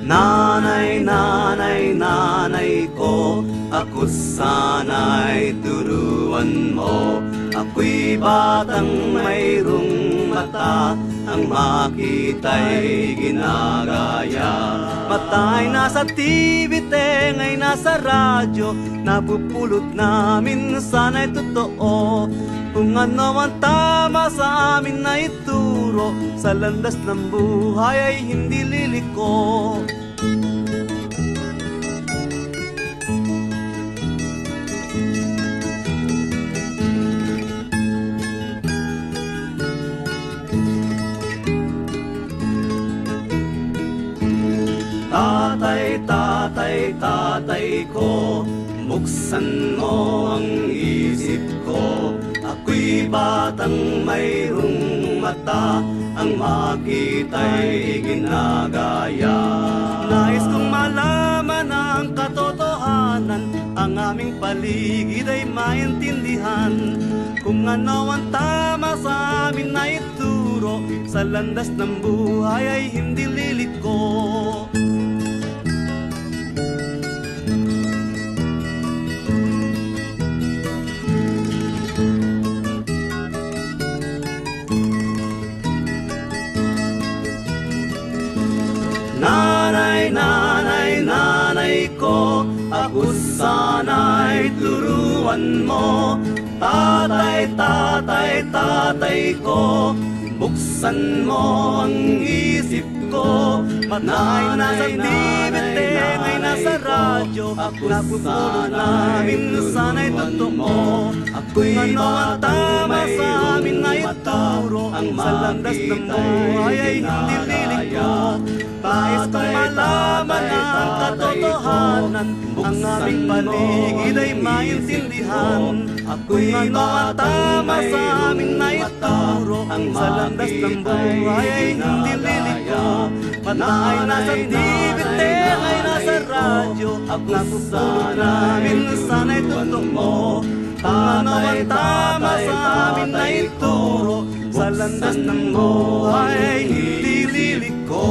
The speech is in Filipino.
Nanay, nanay, nanay ko, ako sana'y turuan mo. Ako'y batang mayroong mata, ang makita'y ginagaya. Mata'y nasa TV, tenga'y nasa radyo, napupulot namin sana'y totoo. Kung ano ang tama sa amin na ituro, sa landas ng buhay ay hindi liliko. Tatay, tatay, tatay ko, buksan mo ang isip ko. Ako'y batang mayroong mata, ang makita'y ginagaya. Nais kong malaman ang katotohanan, ang aming paligid ay maintindihan. Kung ano ang tama sa amin na ituro, sa landas ng buhay ay hindi liliko. Nanay, nanay, nanay ko, ako sana'y turuan mo. Tatay, tatay, tatay ko, buksan mo ang isip ko. Matay nasa TV, tenga'y nasa radyo, napupulot namin sana'y totoo. Kung ano ang tama sa amin na ituro, sa landas ng buhay ay hindi liliko. Nais kong malaman ang katotohanan, ang aming paligid ay maintindihan. Kung ano ang tama sa amin na ituro, sa landas ng buhay ay hindi liliko. Matay nasa TV, tenga'y nasa radyo, napupulot namin sana'y totoo. Kung ano ang tama sa amin na ituro, sa landas ng buhay ay hindi liliko.